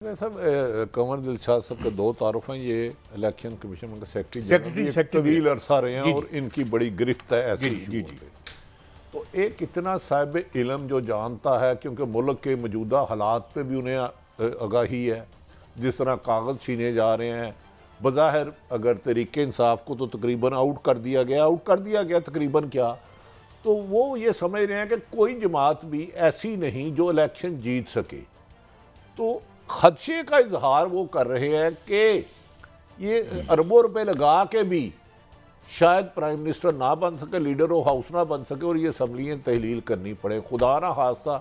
सब कंवर दिलशाद साहब के दो तारुफ हैं। ये इलेक्शन कमीशन का सेक्रेटरी तवील अरसा रहे हैं और इनकी बड़ी गिरफ्त है ऐसे जी। तो एक इतना साहिब इल्म जो जानता है, क्योंकि मुल्क के मौजूदा हालात पे भी उन्हें आगाही है, जिस तरह कागज़ छीने जा रहे हैं, बज़ाहिर अगर तरीके इंसाफ को तो तकरीबन आउट कर दिया गया तकरीबन क्या, तो वो ये समझ रहे हैं कि कोई जमात भी ऐसी नहीं जो इलेक्शन जीत सके। तो खदशे का इजहार वो कर रहे हैं कि ये अरबों रुपए लगा के भी शायद प्राइम मिनिस्टर ना बन सके, लीडर ऑफ हाउस ना बन सके और ये असम्बलियाँ तहलील करनी पड़े, खुदा ना खास्ता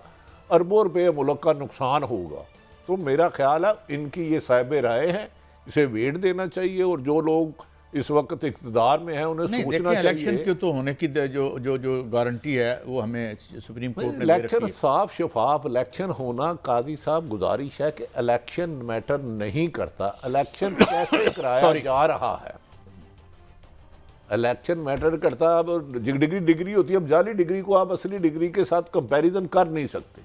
अरबों रुपये मुल्क का नुकसान होगा। तो मेरा ख्याल है इनकी ये साहिब राय है, इसे वेट देना चाहिए और जो लोग इस वक्त इक़्तिदार में हैं उन्हें सोचना चाहिए। इलेक्शन के तो होने की जो गारंटी है वो हमें सुप्रीम कोर्ट ने इलेक्शन साफ शफाफ इलेक्शन होना, काजी साहब गुजारिश है कि इलेक्शन मैटर नहीं करता, इलेक्शन कैसे कराया जा रहा है इलेक्शन मैटर करता। अब डिग्री होती है, अब जाली डिग्री को आप असली डिग्री के साथ कंपैरिजन कर नहीं सकते,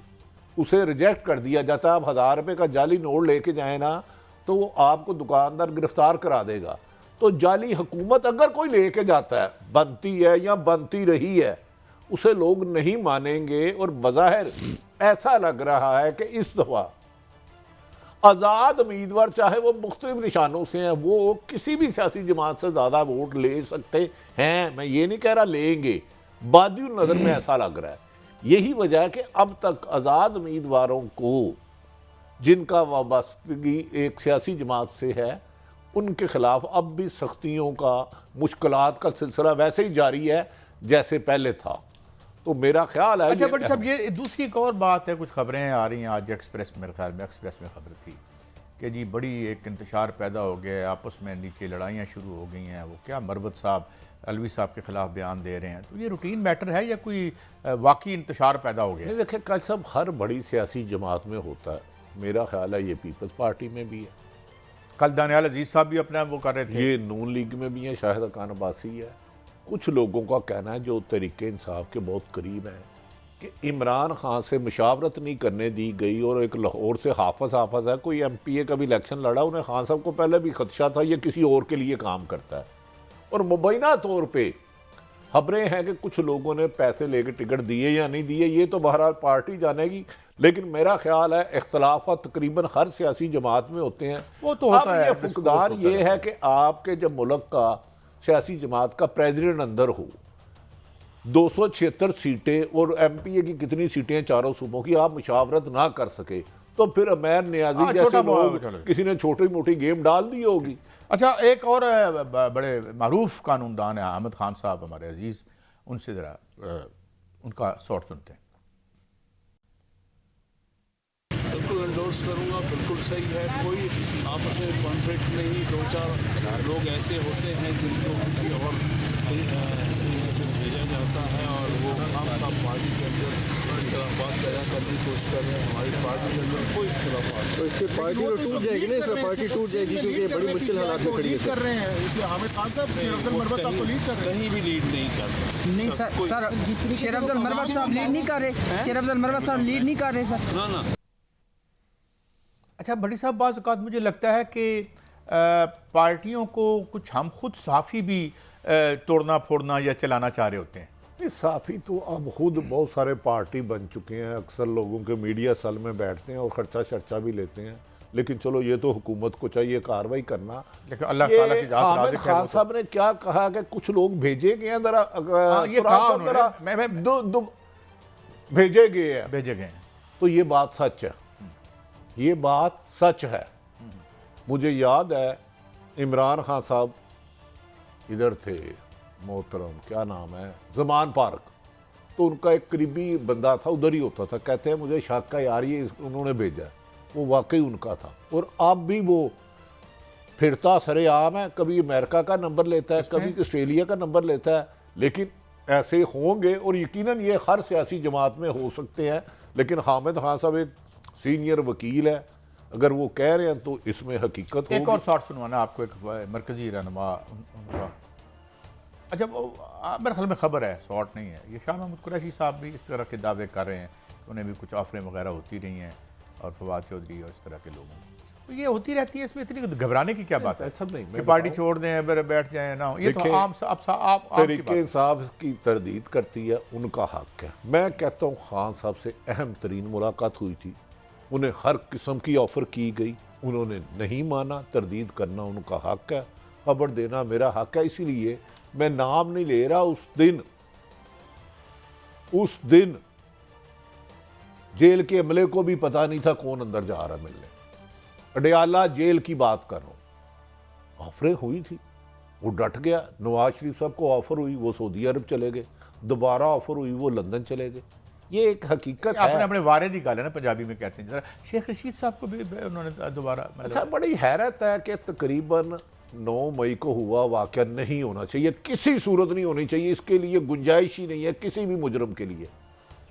उसे रिजेक्ट कर दिया जाता है। आप 1000 रुपये का जाली नोट लेके जाए ना तो वो आपको दुकानदार गिरफ्तार करा देगा। तो जाली हुकूमत अगर कोई लेके जाता है, बनती है या बनती रही है, उसे लोग नहीं मानेंगे। और बज़ाहिर ऐसा लग रहा है कि इस दफ़ा आज़ाद उम्मीदवार, चाहे वो मुख्तलिफ निशानों से हैं, वो किसी भी सियासी जमात से ज़्यादा वोट ले सकते हैं। मैं ये नहीं कह रहा लेंगे, बादिल नज़र में ऐसा लग रहा है। यही वजह है कि अब तक आज़ाद उम्मीदवारों को जिनका वाबस्तगी एक सियासी जमात से है, उनके खिलाफ अब भी सख्तियों का, मुश्किलात का सिलसिला वैसे ही जारी है जैसे पहले था। तो मेरा ख्याल है। अच्छा बट साहब, ये दूसरी एक और बात है, कुछ खबरें आ रही हैं आज एक्सप्रेस, मेरे ख्याल में एक्सप्रेस में खबर थी कि जी बड़ी एक इंतशार पैदा हो गया है, आपस में नीचे लड़ाइयाँ शुरू हो गई हैं। वो क्या मरवत साहब अलवी साहब के खिलाफ बयान दे रहे हैं, तो ये रूटीन मैटर है या कोई वाकई इंतशार पैदा हो गया? देखिए कल सब हर बड़ी सियासी जमात में होता है, मेरा ख्याल है ये पीपल्स पार्टी में भी है। कल दानियाल अजीज साहब भी अपना वो कर रहे थे, ये नून लीग में भी है, शाहिद खान अब्बासी है। कुछ लोगों का कहना है जो तरीके इंसाफ के बहुत करीब हैं कि इमरान खान से मुशावरत नहीं करने दी गई और एक लाहौर से हाफज है, कोई MPA का भी इलेक्शन लड़ा, उन्हें खान साहब को पहले भी खदशा था ये किसी और के लिए काम करता है। और मुबैना तौर पर खबरें हैं कि कुछ लोगों ने पैसे लेकर टिकट दिए या नहीं दिए, ये तो बहरहाल पार्टी जानेगी। लेकिन मेरा ख्याल है इख्तलाफात तकरीबन हर सियासी जमात में होते हैं, वो तो होता है। फुकदार ये है कि आपके जब मुल्क का सियासी जमात का प्रेसिडेंट अंदर हो, 276 सीटें और MPA की कितनी सीटें हैं चारों सूबों की, आप मुशावरत ना कर सके तो फिर अमैर नियाजी जैसे लोग किसी ने छोटी मोटी गेम डाल दी होगी। अच्छा एक और बड़े मारूफ कानूनदान है अहमद खान साहब हमारे अजीज, उनसे ज़रा उनका शॉर्ट सुनते हैं। बिल्कुल एंडोर्स करूँगा, बिल्कुल सही है, कोई आपस में कॉन्फ्लिक्ट नहीं। 2-4 लोग ऐसे होते हैं जिनको किसी और भेजा जाता है और वो आपका पार्टी के अंदर बात पैदा करने की कोशिश कर रहे हैं। हमारी पार्टी के अंदर कोई इख्तिलाफ तो इससे पार्टी तो टूट जाएगी ना, इसमें पार्टी टूट जाएगी क्योंकि बड़ी मुश्किल हालात में खड़ी कर रहे हैं। इसे हामिद खान साहब, शेर अफजल मरवत साहब तो लीड कर रहे हैं। कहीं भी लीड नहीं कर रहे। नहीं सर, शेर अफजल मरवत साहब लीड नहीं कर रहे, शेर अफजल मरवत साहब लीड नहीं कर रहे सर। ना। अच्छा बड़ी साहब, बाज़ औक़ात मुझे लगता है कि पार्टियों को कुछ हम खुद साफ़ी भी तोड़ना फोड़ना या चलाना चाह रहे होते हैं। साफ़ी तो अब खुद बहुत सारे पार्टी बन चुके हैं, अक्सर लोगों के मीडिया सेल में बैठते हैं और खर्चा शर्चा भी लेते हैं। लेकिन चलो ये तो हुकूमत को चाहिए कार्रवाई करना। लेकिन अल्लाह ताला की जात हामिद खान साहब ने क्या कहा कि कुछ लोग भेजे गए हैं, भेजे गए हैं, तो ये बात सच है, ये बात सच है। मुझे याद है इमरान खान साहब इधर थे, मोहतरम क्या नाम है, ज़मान पार्क, तो उनका एक करीबी बंदा था, उधर ही होता था। कहते हैं मुझे शक का यार ये उन्होंने भेजा है, वो वाकई उनका था। और अब भी वो फिरता सरेआम है, कभी अमेरिका का नंबर लेता है, कभी ऑस्ट्रेलिया का नंबर लेता है। लेकिन ऐसे होंगे और यकीनन ये हर सियासी जमात में हो सकते हैं। लेकिन हामिद खान साहब एक सीनियर वकील है, अगर वो कह रहे हैं तो इसमें हकीकत होगी। एक और शॉर्ट सुनवाना आपको, एक मरकजी रहनुमा उनका। अच्छा मेरे ख्याल में खबर है, शॉर्ट नहीं है, ये शाह महमूद कुरैशी साहब भी इस तरह के दावे कर रहे हैं, उन्हें भी कुछ ऑफरें वगैरह होती रही हैं और फवाद चौधरी और इस तरह के लोगों तो ये होती रहती है, इसमें इतनी घबराने की क्या बात है? ऐसा नहीं, कि मैं पार्टी बताऊं। छोड़ दें, बैठ जाएं ना, ये तो देखिए, आम आप तरीके इंसाफ की तरदीद करती है, उनका हक है। मैं कहता हूँ खान साहब से अहम तरीन मुलाकात हुई थी, उन्हें हर किस्म की ऑफ़र की गई, उन्होंने नहीं माना। तरदीद करना उनका हक है, खबर देना मेरा हक है। इसीलिए मैं नाम नहीं ले रहा। उस दिन जेल के अमले को भी पता नहीं था कौन अंदर जा रहा मिलने। अडयाला जेल की बात कर रहा हूं, ऑफरें हुई थी, वो डट गया। नवाज शरीफ साहब को ऑफर हुई, वो सऊदी अरब चले गए। दोबारा ऑफर हुई, वो लंदन चले गए। ये एक हकीकत है। आपने अपने वारे दी गल है ना, पंजाबी में कहते हैं। जरा शेख रशीद साहब को भी उन्होंने दोबारा अच्छा, बड़ी हैरत है कि तकरीबन 9 मई को हुआ वाक़या नहीं होना चाहिए, किसी सूरत नहीं होनी चाहिए, इसके लिए गुंजाइश ही नहीं है किसी भी मुजरम के लिए।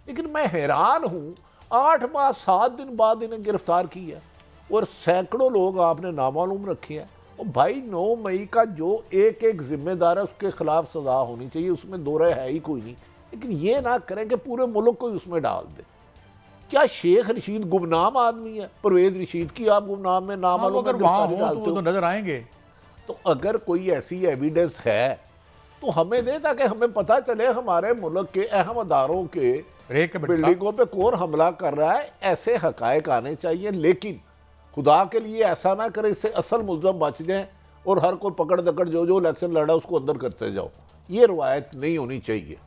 लेकिन मैं हैरान हूँ, 8 माह 7 दिन बाद इन्हें गिरफ्तार किया और सैकड़ों लोग आपने नामालूम रखे हैं। और भाई 9 मई का जो एक एक जिम्मेदार है उसके खिलाफ सजा होनी चाहिए, उसमें दो राय है ही कोई नहीं। लेकिन ये ना करें कि पूरे मुल्क को उसमें डाल दे। क्या शेख रशीद गुमनाम आदमी है? परवेज रशीद की आप गुमनाम में नामालूम अगर वहाँ हो तो वो तो नजर आएंगे। तो अगर कोई ऐसी एविडेंस है तो हमें दे, ताकि हमें पता चले हमारे मुल्क के अहम अदारों के बिल्डिंगों पे कौन हमला कर रहा है। ऐसे हकायक आने चाहिए। लेकिन खुदा के लिए ऐसा ना करें, इससे असल मुलजम बच जाएं और हर कोई पकड़ दकड़ जो इलेक्शन लड़ा उसको अंदर करते जाओ। ये रवायत नहीं होनी चाहिए।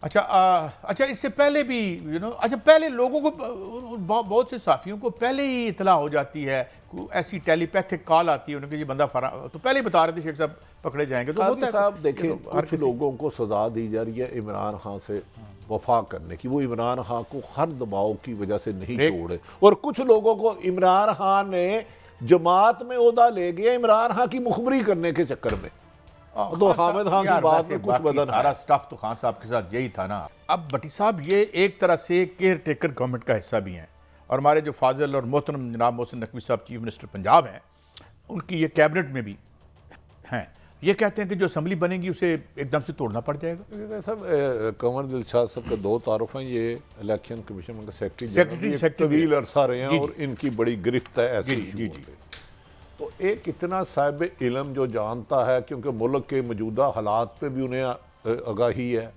अच्छा, इससे पहले भी अच्छा, पहले लोगों को बहुत से साफियों को पहले ही इतला हो जाती है, ऐसी टेलीपैथिक कॉल आती है उनके, ये बंदा फरा, तो पहले ही बता रहे थे शेख साहब पकड़े जाएंगे। तो होता है साहब देखिए, तो कुछ लोगों को सजा दी जा रही है इमरान खान से वफा करने की, वो इमरान खान को हर दबाव की वजह से नहीं छोड़े। और कुछ लोगों को इमरान खान ने जमात में ओहदा ले गया इमरान खान की मुखबरी करने के चक्कर में। तो हामिद खान की बात में कुछ बदल सारा स्टफ तो खान साहब के साथ यही था ना। अब भट्टी साहब ये एक तरह से केयर टेकर गवर्नमेंट का हिस्सा भी हैं, और हमारे जो फाजिल और मोहतरम जनाब मोहसिन नकवी साहब चीफ मिनिस्टर पंजाब हैं, उनकी ये कैबिनेट में भी हैं। ये कहते हैं कि जो असम्बली बनेगी उसे एकदम से तोड़ना पड़ जाएगा। सब कंवर दिलशाद साहब के 2 तारुफ हैं। ये इलेक्शन कमीशन का सेक्रेटरी तवील अरसा रहे हैं और इनकी बड़ी गिरफ्त है ऐसे जी। तो एक इतना साहिब इलम जो जानता है, क्योंकि मुल्क के मौजूदा हालात पे भी उन्हें आगाही है,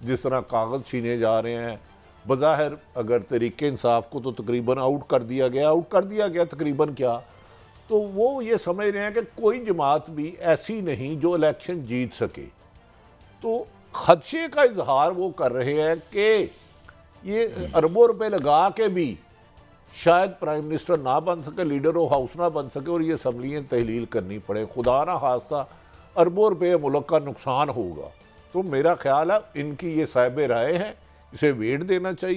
जिस तरह कागज़ छीने जा रहे हैं। बज़ाहिर अगर तरीके इंसाफ को तो तकरीबन आउट कर दिया गया तकरीबन क्या, तो वो ये समझ रहे हैं कि कोई जमात भी ऐसी नहीं जो इलेक्शन जीत सके। तो खदशे का इजहार वो कर रहे हैं कि ये अरबों रुपए लगा के भी शायद प्राइम मिनिस्टर ना बन सके, लीडर ऑफ हाउस ना बन सके और ये असम्बलियाँ तहलील करनी पड़े। खुदा ना खास्ता अरबों रुपये मुल्क का नुकसान होगा। तो मेरा ख्याल है इनकी ये साहिब राय है, इसे वेट देना चाहिए।